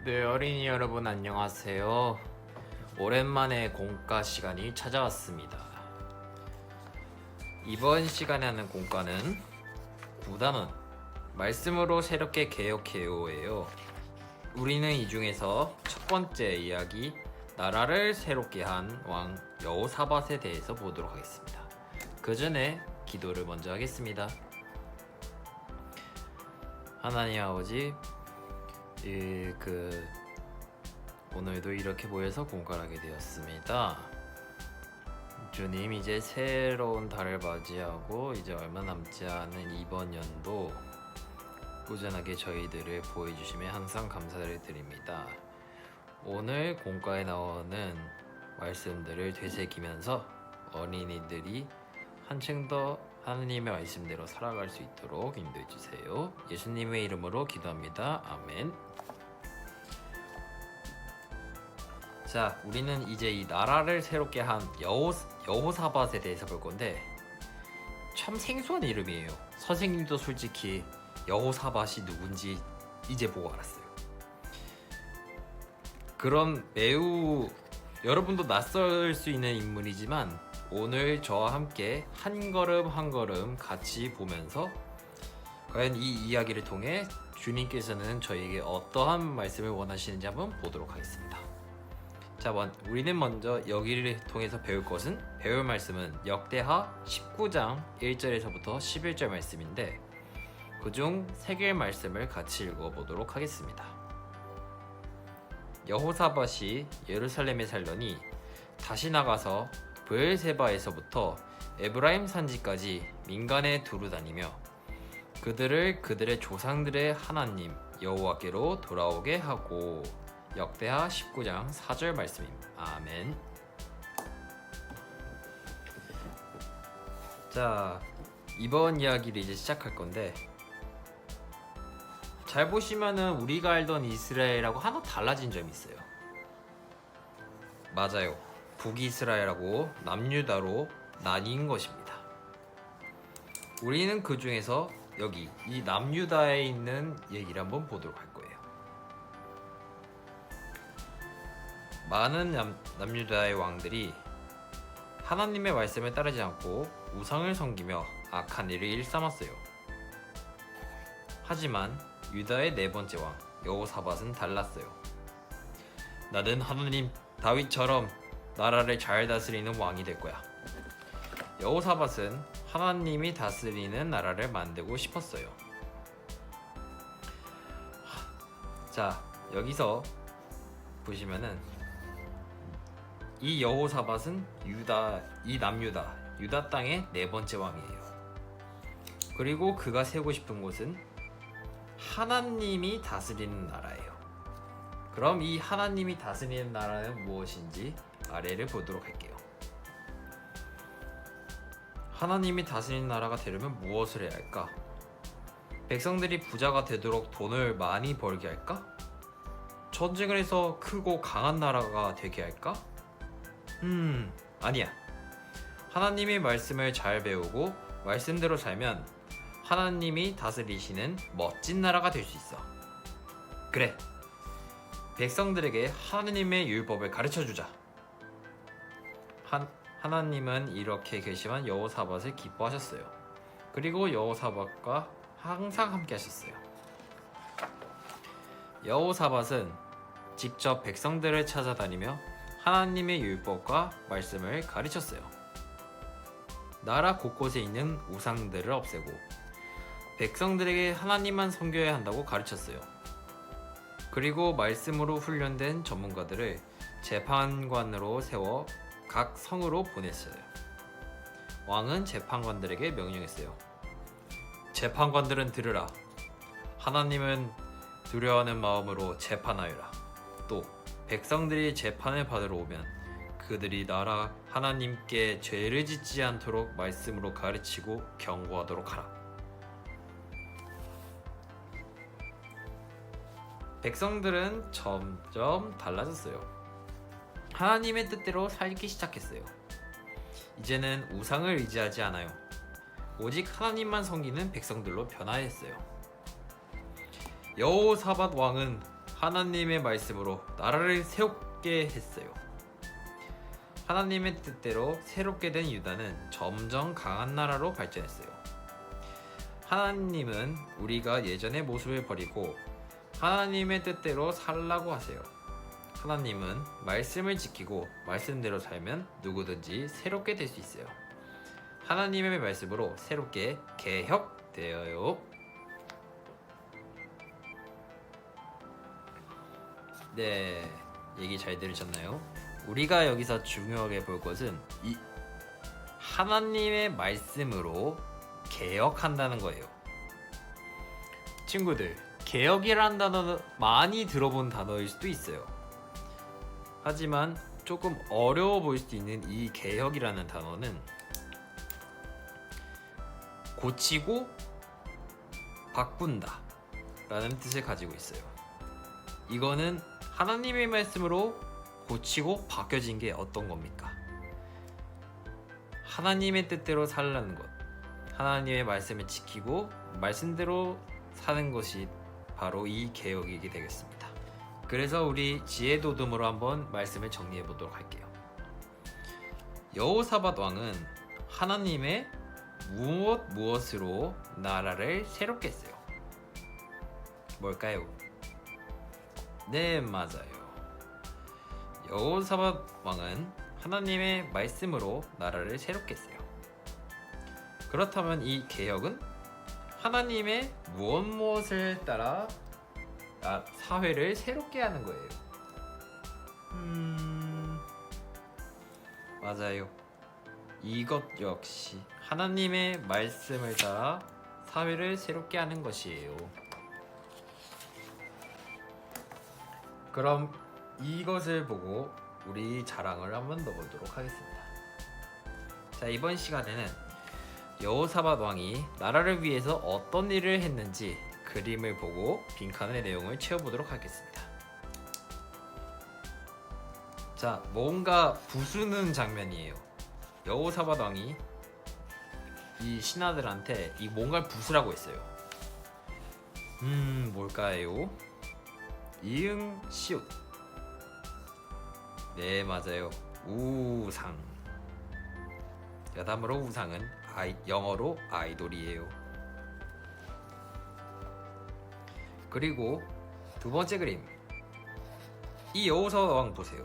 네, 어린이 여러분 안녕하세요. 오랜만에 공과 시간이 찾아왔습니다. 이번 시간에 하는 공과는 구단원 말씀으로 새롭게 개혁해요예요. 우리는 이 중에서 첫 번째 이야기 나라를 새롭게 한 왕 여호사밧에 대해서 보도록 하겠습니다. 그 전에 기도를 먼저 하겠습니다. 하나님 아버지, 오늘도 이렇게 모여서 공부하게 되었습니다. 주님, 이제 새로운 달을 맞이하고 이제 얼마 남지 않은 이번 연도 꾸준하게 저희들을 보여주심에 항상 감사를 드립니다. 오늘 공과에 나오는 말씀들을 되새기면서 어린이들이 한층 더 하느님의 말씀대로 살아갈 수 있도록 인도해 주세요. 예수님의 이름으로 기도합니다. 아멘. 자, 우리는 이제 이 나라를 새롭게 한 여호사밧에 대해서 볼 건데 참 생소한 이름이에요. 선생님도 솔직히 여호사밧이 누군지 이제 보고 알았어요. 그런 매우 여러분도 낯설 수 있는 인물이지만 오늘 저와 함께 한 걸음 한 걸음 같이 보면서 과연 이 이야기를 통해 주님께서는 저에게 어떠한 말씀을 원하시는지 한번 보도록 하겠습니다. 자, 우리는 먼저 여기를 통해서 배울 말씀은 역대하 19장 1절에서부터 11절 말씀인데 그중 3개의 말씀을 같이 읽어보도록 하겠습니다. 여호사밧이 예루살렘에 살더니 다시 나가서 브엘세바에서부터 에브라임 산지까지 민간에 두루 다니며 그들을 그들의 조상들의 하나님 여호와께로 돌아오게 하고. 역대하 19장 4절 말씀입니다. 아멘. 자, 이번 이야기를 이제 시작할 건데 잘 보시면은 우리가 알던 이스라엘하고 하나 달라진 점이 있어요. 맞아요. 북이스라엘하고 남유다로 나뉜 것입니다. 우리는 그 중에서 여기 이 남유다에 있는 얘기를 한번 보도록 할 거예요. 많은 남유다의 왕들이 하나님의 말씀을 따르지 않고 우상을 섬기며 악한 일을 일삼았어요. 하지만 유다의 4번째 왕 여호사밧은 달랐어요. 나는 하나님 다윗처럼 나라를 잘 다스리는 왕이 될 거야. 여호사밧은 하나님이 다스리는 나라를 만들고 싶었어요. 자, 여기서 보시면은 이 여호사밧은 유다 땅의 4번째 왕이에요. 그리고 그가 세우고 싶은 곳은 하나님이 다스리는 나라예요. 그럼 이 하나님이 다스리는 나라는 무엇인지 아래를 보도록 할게요. 하나님이 다스리는 나라가 되려면 무엇을 해야 할까? 백성들이 부자가 되도록 돈을 많이 벌게 할까? 전쟁을 해서 크고 강한 나라가 되게 할까? 아니야. 하나님의 말씀을 잘 배우고 말씀대로 살면 하나님이 다스리시는 멋진 나라가 될 수 있어. 그래. 백성들에게 하나님의 율법을 가르쳐주자. 하나님은 이렇게 결심한 여호사밧을 기뻐하셨어요. 그리고 여호사밧과 항상 함께 하셨어요. 여호사밧은 직접 백성들을 찾아다니며 하나님의 율법과 말씀을 가르쳤어요. 나라 곳곳에 있는 우상들을 없애고 백성들에게 하나님만 섬겨야 한다고 가르쳤어요. 그리고 말씀으로 훈련된 전문가들을 재판관으로 세워 각 성으로 보냈어요. 왕은 재판관들에게 명령했어요. 재판관들은 들으라. 하나님은 두려워하는 마음으로 재판하여라. 또 백성들이 재판을 받으러 오면 그들이 나라 하나님께 죄를 짓지 않도록 말씀으로 가르치고 경고하도록 하라. 백성들은 점점 달라졌어요. 하나님의 뜻대로 살기 시작했어요. 이제는 우상을 의지하지 않아요. 오직 하나님만 섬기는 백성들로 변화했어요. 여호사밧 왕은 하나님의 말씀으로 나라를 세우게 했어요. 하나님의 뜻대로 새롭게 된 유다는 점점 강한 나라로 발전했어요. 하나님은 우리가 예전의 모습을 버리고 하나님의 뜻대로 살라고 하세요. 하나님은 말씀을 지키고 말씀대로 살면 누구든지 새롭게 될 수 있어요. 하나님의 말씀으로 새롭게 개혁되어요. 네, 얘기 잘 들으셨나요? 우리가 여기서 중요하게 볼 것은 이 하나님의 말씀으로 개혁한다는 거예요. 친구들, 개혁이라는 단어는 많이 들어본 단어일 수도 있어요. 하지만 조금 어려워 보일 수 있는 이 개혁이라는 단어는 고치고 바꾼다 라는 뜻을 가지고 있어요. 이거는 하나님의 말씀으로 고치고 바뀌어진 게 어떤 겁니까? 하나님의 뜻대로 살라는 것, 하나님의 말씀을 지키고 말씀대로 사는 것이 바로 이 개혁이게 되겠습니다. 그래서 우리 지혜도듬으로 한번 말씀을 정리해 보도록 할게요. 여호사밧 왕은 하나님의 무엇으로 나라를 새롭게 했어요? 뭘까요? 네, 맞아요. 여호사밧 왕은 하나님의 말씀으로 나라를 새롭게 했어요. 그렇다면 이 개혁은 하나님의 무엇을 따라 사회를 새롭게 하는 거예요. 맞아요. 이것 역시 하나님의 말씀을 따라 사회를 새롭게 하는 것이에요. 그럼 이것을 보고 우리 자랑을 한번 넣어보도록 하겠습니다. 자, 이번 시간에는 여호사밧 왕이 나라를 위해서 어떤 일을 했는지 그림을 보고 빈칸의 내용을 채워보도록 하겠습니다. 자, 뭔가 부수는 장면이에요. 여호사밧 왕이 이 신하들한테 이 뭔가를 부수라고 했어요. 뭘까요? 이응 시옷. 네, 맞아요. 우상. 여담으로 우상은 영어로 아이돌이에요. 그리고 두 번째 그림, 이 여호사밧 왕 보세요.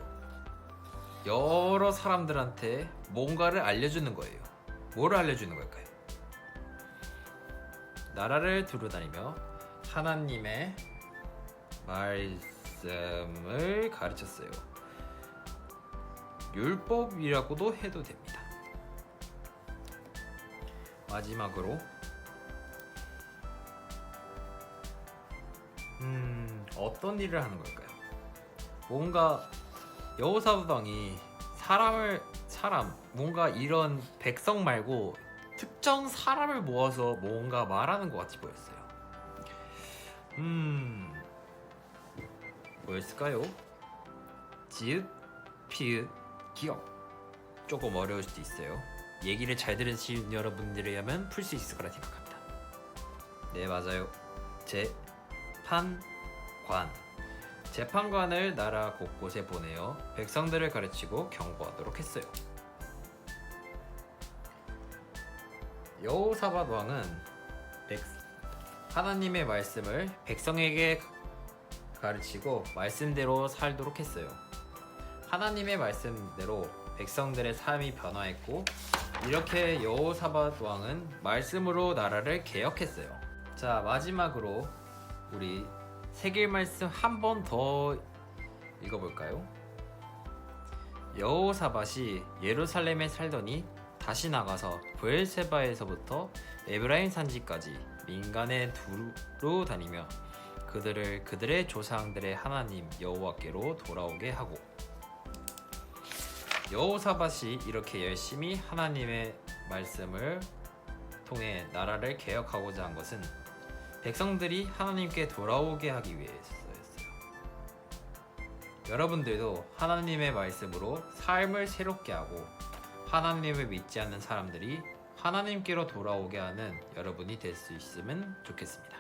여러 사람들한테 뭔가를 알려주는 거예요. 뭐를 알려주는 걸까요? 나라를 두루다니며 하나님의 말씀을 가르쳤어요. 율법이라고도 해도 됩니다. 마지막으로 어떤 일을 하는 걸까요? 뭔가 여호사밧 왕이 뭔가 이런 백성 말고 특정 사람을 모아서 뭔가 말하는 것 같이 보였어요. 뭐였을까요? 지읒, 피읒, 기억. 조금 어려울 수도 있어요. 얘기를 잘 들으신 여러분들이라면 풀 수 있을 거라 생각합니다. 네, 맞아요. 재판관을 나라 곳곳에 보내어 백성들을 가르치고 경고하도록 했어요. 여호사밧 왕은 하나님의 말씀을 백성에게 가르치고 말씀대로 살도록 했어요. 하나님의 말씀대로 백성들의 삶이 변화했고, 이렇게 여호사밧 왕은 말씀으로 나라를 개혁했어요. 자, 마지막으로 우리 새길 말씀 한 번 더 읽어볼까요? 여호사밧이 예루살렘에 살더니 다시 나가서 브엘세바에서부터 에브라임 산지까지 민간에 두루 다니며 그들의 조상들의 하나님 여호와께로 돌아오게 하고. 여호사밧이 이렇게 열심히 하나님의 말씀을 통해 나라를 개혁하고자 한 것은 백성들이 하나님께 돌아오게 하기 위해서였어요. 여러분들도 하나님의 말씀으로 삶을 새롭게 하고 하나님을 믿지 않는 사람들이 하나님께로 돌아오게 하는 여러분이 될 수 있으면 좋겠습니다.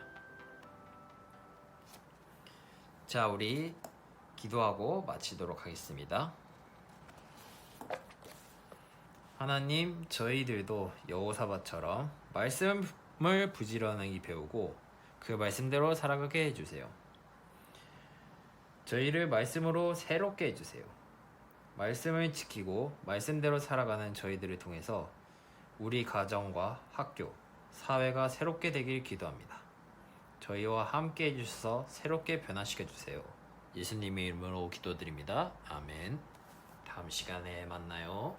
자, 우리 기도하고 마치도록 하겠습니다. 하나님, 저희들도 여호사밧처럼 말씀을 부지런히 배우고 그 말씀대로 살아가게 해주세요. 저희를 말씀으로 새롭게 해주세요. 말씀을 지키고 말씀대로 살아가는 저희들을 통해서 우리 가정과 학교, 사회가 새롭게 되길 기도합니다. 저희와 함께 해주셔서 새롭게 변화시켜주세요. 예수님의 이름으로 기도드립니다. 아멘. 다음 시간에 만나요.